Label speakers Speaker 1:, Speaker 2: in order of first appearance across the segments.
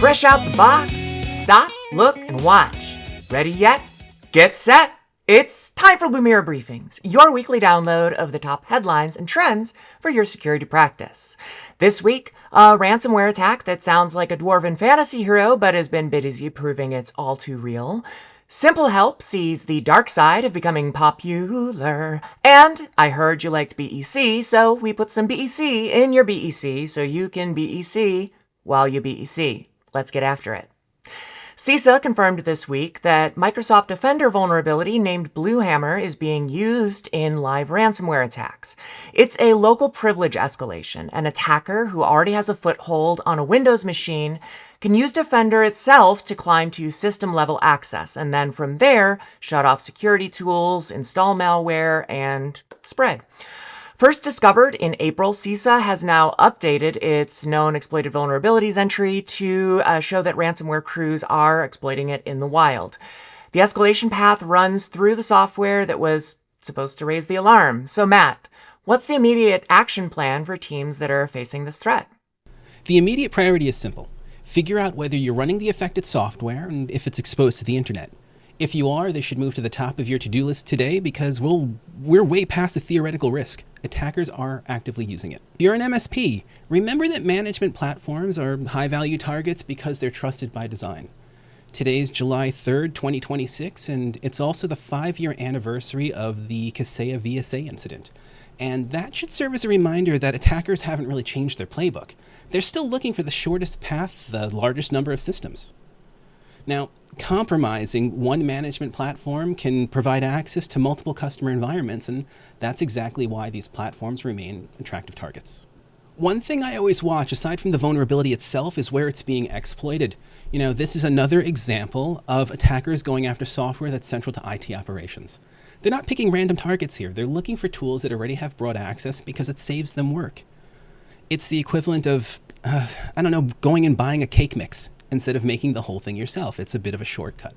Speaker 1: Fresh out the box, stop, look, and watch. Ready yet? Get set! It's time for Blumira Briefings, your weekly download of the top headlines and trends for your security practice. This week, a ransomware attack that sounds like a dwarven fantasy hero but has been busy proving it's all too real. SimpleHelp sees the dark side of becoming popular. And I heard you liked BEC, so we put some BEC in your BEC so you can BEC while you BEC. Let's get after it. CISA confirmed this week that Microsoft Defender vulnerability named BlueHammer is being used in live ransomware attacks. It's a local privilege escalation. An attacker who already has a foothold on a Windows machine can use Defender itself to climb to system-level access, and then from there, shut off security tools, install malware, and spread. First discovered in April, CISA has now updated its Known Exploited Vulnerabilities entry to show that ransomware crews are exploiting it in the wild. The escalation path runs through the software that was supposed to raise the alarm. So Matt, what's the immediate action plan for teams that are facing this threat?
Speaker 2: The immediate priority is simple. Figure out whether you're running the affected software and if it's exposed to the internet. If you are, they should move to the top of your to-do list today because we're way past the theoretical risk. Attackers are actively using it. If you're an MSP, remember that management platforms are high-value targets because they're trusted by design. Today's July 3rd, 2026, and it's also the 5-year anniversary of the Kaseya VSA incident. And that should serve as a reminder that attackers haven't really changed their playbook. They're still looking for the shortest path, the largest number of systems. Now, compromising one management platform can provide access to multiple customer environments, and that's exactly why these platforms remain attractive targets. One thing I always watch, aside from the vulnerability itself, is where it's being exploited. This is another example of attackers going after software that's central to IT operations. They're not picking random targets here. They're looking for tools that already have broad access because it saves them work. It's the equivalent of, going and buying a cake mix instead of making the whole thing yourself. It's a bit of a shortcut.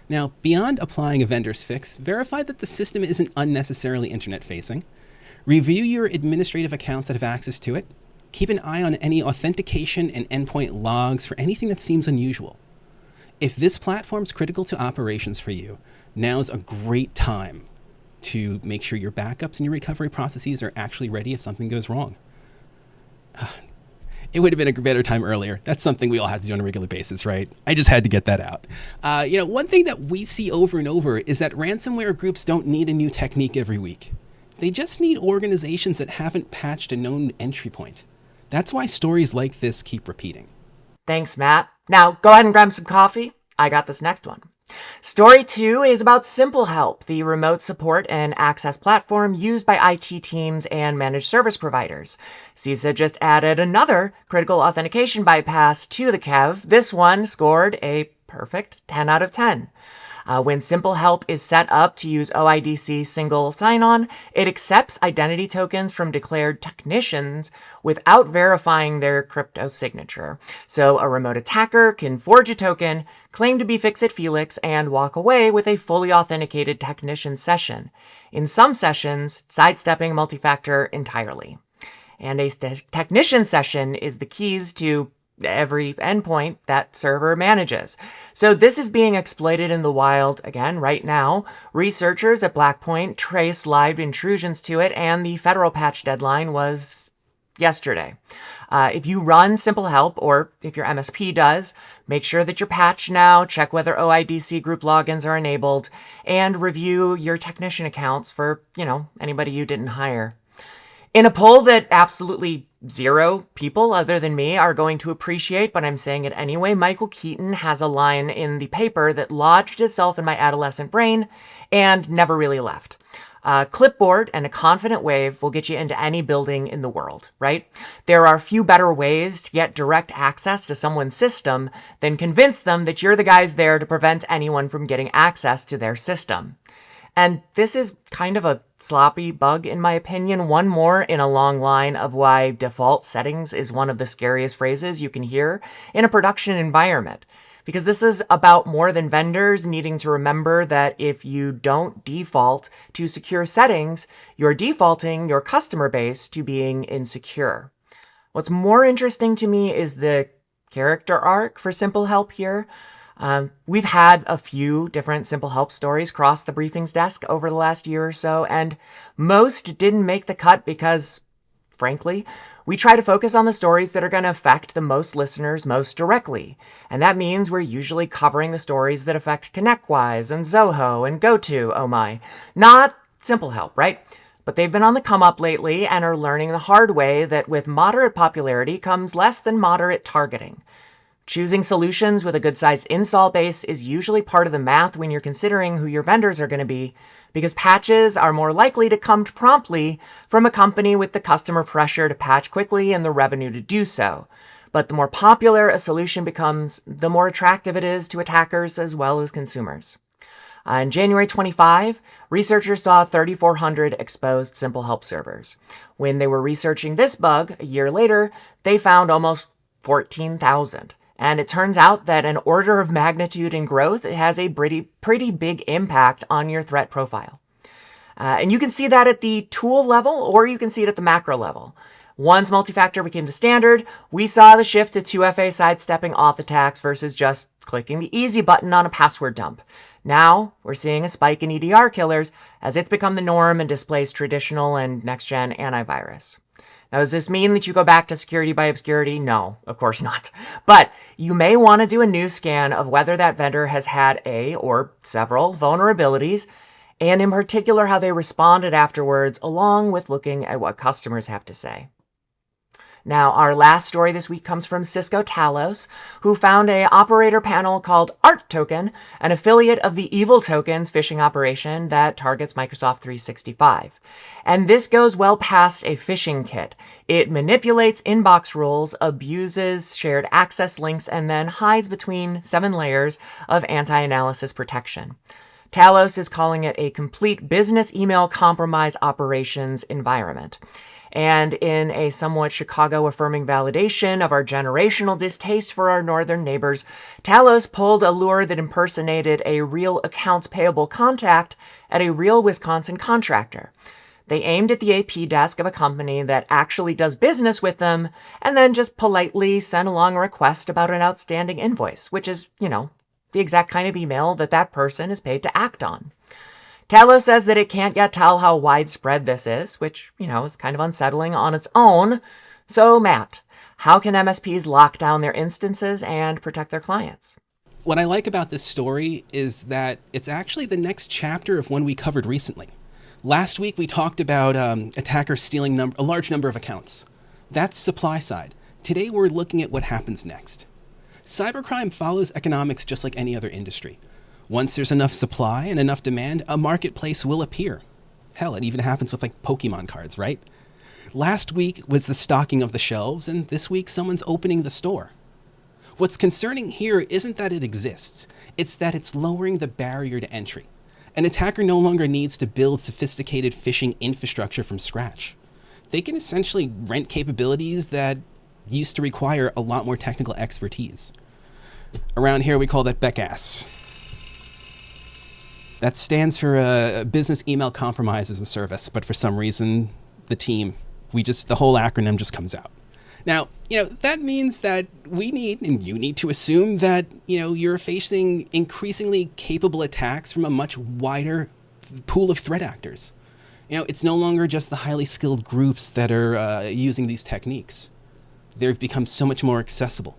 Speaker 2: Now, beyond applying a vendor's fix, verify that the system isn't unnecessarily internet-facing. Review your administrative accounts that have access to it. Keep an eye on any authentication and endpoint logs for anything that seems unusual. If this platform's critical to operations for you, now's a great time to make sure your backups and your recovery processes are actually ready if something goes wrong. It would have been a better time earlier. That's something we all have to do on a regular basis, right? I just had to get that out. One thing that we see over and over is that ransomware groups don't need a new technique every week. They just need organizations that haven't patched a known entry point. That's why stories like this keep repeating.
Speaker 1: Thanks, Matt. Now, go ahead and grab some coffee. I got this next one. Story 2 is about SimpleHelp, the remote support and access platform used by IT teams and managed service providers. CISA just added another critical authentication bypass to the KEV. This one scored a perfect 10 out of 10. When SimpleHelp is set up to use OIDC single sign-on, it accepts identity tokens from declared technicians without verifying their crypto signature. So a remote attacker can forge a token, claim to be Fix-It Felix, and walk away with a fully authenticated technician session. In some sessions, sidestepping multi-factor entirely. And a technician session is the keys to every endpoint that server manages. So this is being exploited in the wild, again, right now. Researchers at Blackpoint traced live intrusions to it, and the federal patch deadline was yesterday. If you run SimpleHelp, or if your MSP does, make sure that you're patched now, check whether OIDC group logins are enabled, and review your technician accounts for, anybody you didn't hire. In a poll that absolutely 0 people other than me are going to appreciate, but I'm saying it anyway, Michael Keaton has a line in the paper that lodged itself in my adolescent brain and never really left. A clipboard and a confident wave will get you into any building in the world, right? There are few better ways to get direct access to someone's system than convince them that you're the guys there to prevent anyone from getting access to their system. And this is kind of a sloppy bug, in my opinion. One more in a long line of why default settings is one of the scariest phrases you can hear in a production environment. Because this is about more than vendors needing to remember that if you don't default to secure settings, you're defaulting your customer base to being insecure. What's more interesting to me is the character arc for SimpleHelp here. We've had a few different SimpleHelp stories cross the Briefings desk over the last year or so, and most didn't make the cut because, frankly, we try to focus on the stories that are going to affect the most listeners most directly. And that means we're usually covering the stories that affect ConnectWise and Zoho and GoTo, oh my. Not SimpleHelp, right? But they've been on the come up lately and are learning the hard way that with moderate popularity comes less than moderate targeting. Choosing solutions with a good-sized install base is usually part of the math when you're considering who your vendors are going to be, because patches are more likely to come promptly from a company with the customer pressure to patch quickly and the revenue to do so. But the more popular a solution becomes, the more attractive it is to attackers as well as consumers. In January 25, researchers saw 3,400 exposed SimpleHelp servers. When they were researching this bug a year later, they found almost 14,000. And it turns out that an order of magnitude in growth has a pretty big impact on your threat profile. And you can see that at the tool level, or you can see it at the macro level. Once multi-factor became the standard, we saw the shift to 2FA sidestepping auth attacks versus just clicking the easy button on a password dump. Now, we're seeing a spike in EDR killers as it's become the norm and displaced traditional and next-gen antivirus. Now, does this mean that you go back to security by obscurity? No, of course not. But you may want to do a new scan of whether that vendor has had a or several vulnerabilities, and in particular how they responded afterwards, along with looking at what customers have to say. Now, our last story this week comes from Cisco Talos, who found an operator panel called ARToken, an affiliate of the Evil Tokens phishing operation that targets Microsoft 365. And this goes well past a phishing kit. It manipulates inbox rules, abuses shared access links, and then hides between 7 layers of anti-analysis protection. Talos is calling it a complete business email compromise operations environment. And in a somewhat Chicago-affirming validation of our generational distaste for our northern neighbors, Talos pulled a lure that impersonated a real accounts payable contact at a real Wisconsin contractor. They aimed at the AP desk of a company that actually does business with them, and then just politely sent along a request about an outstanding invoice, which is, the exact kind of email that person is paid to act on. Talos says that it can't yet tell how widespread this is, which, is kind of unsettling on its own. So, Matt, how can MSPs lock down their instances and protect their clients?
Speaker 2: What I like about this story is that it's actually the next chapter of one we covered recently. Last week, we talked about attackers stealing a large number of accounts. That's supply side. Today, we're looking at what happens next. Cybercrime follows economics just like any other industry. Once there's enough supply and enough demand, a marketplace will appear. Hell, it even happens with Pokemon cards, right? Last week was the stocking of the shelves, and this week someone's opening the store. What's concerning here isn't that it exists, it's that it's lowering the barrier to entry. An attacker no longer needs to build sophisticated phishing infrastructure from scratch. They can essentially rent capabilities that used to require a lot more technical expertise. Around here, we call that BEC-as. That stands for Business Email Compromise as a Service, but for some reason, the whole acronym just comes out. Now, that means that we need, and you need to assume that, you're facing increasingly capable attacks from a much wider pool of threat actors. It's no longer just the highly skilled groups that are using these techniques. They've become so much more accessible.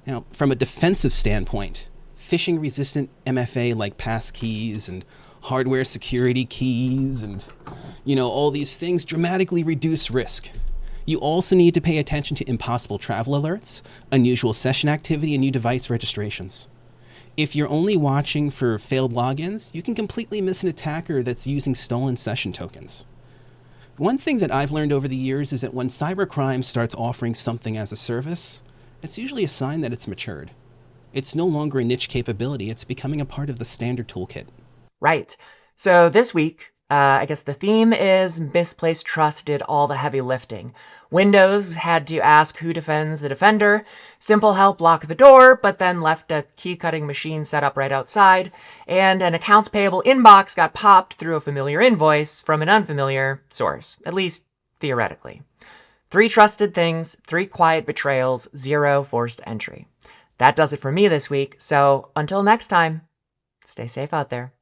Speaker 2: Now, from a defensive standpoint, phishing-resistant MFA like passkeys and hardware security keys and, all these things dramatically reduce risk. You also need to pay attention to impossible travel alerts, unusual session activity, and new device registrations. If you're only watching for failed logins, you can completely miss an attacker that's using stolen session tokens. One thing that I've learned over the years is that when cybercrime starts offering something as a service, it's usually a sign that it's matured. It's no longer a niche capability, it's becoming a part of the standard toolkit.
Speaker 1: Right. So this week, I guess the theme is misplaced trust did all the heavy lifting. Windows had to ask who defends the defender. SimpleHelp locked the door, but then left a key-cutting machine set up right outside. And an accounts payable inbox got popped through a familiar invoice from an unfamiliar source, at least theoretically. 3 trusted things, 3 quiet betrayals, 0 forced entry. That does it for me this week, so until next time, stay safe out there.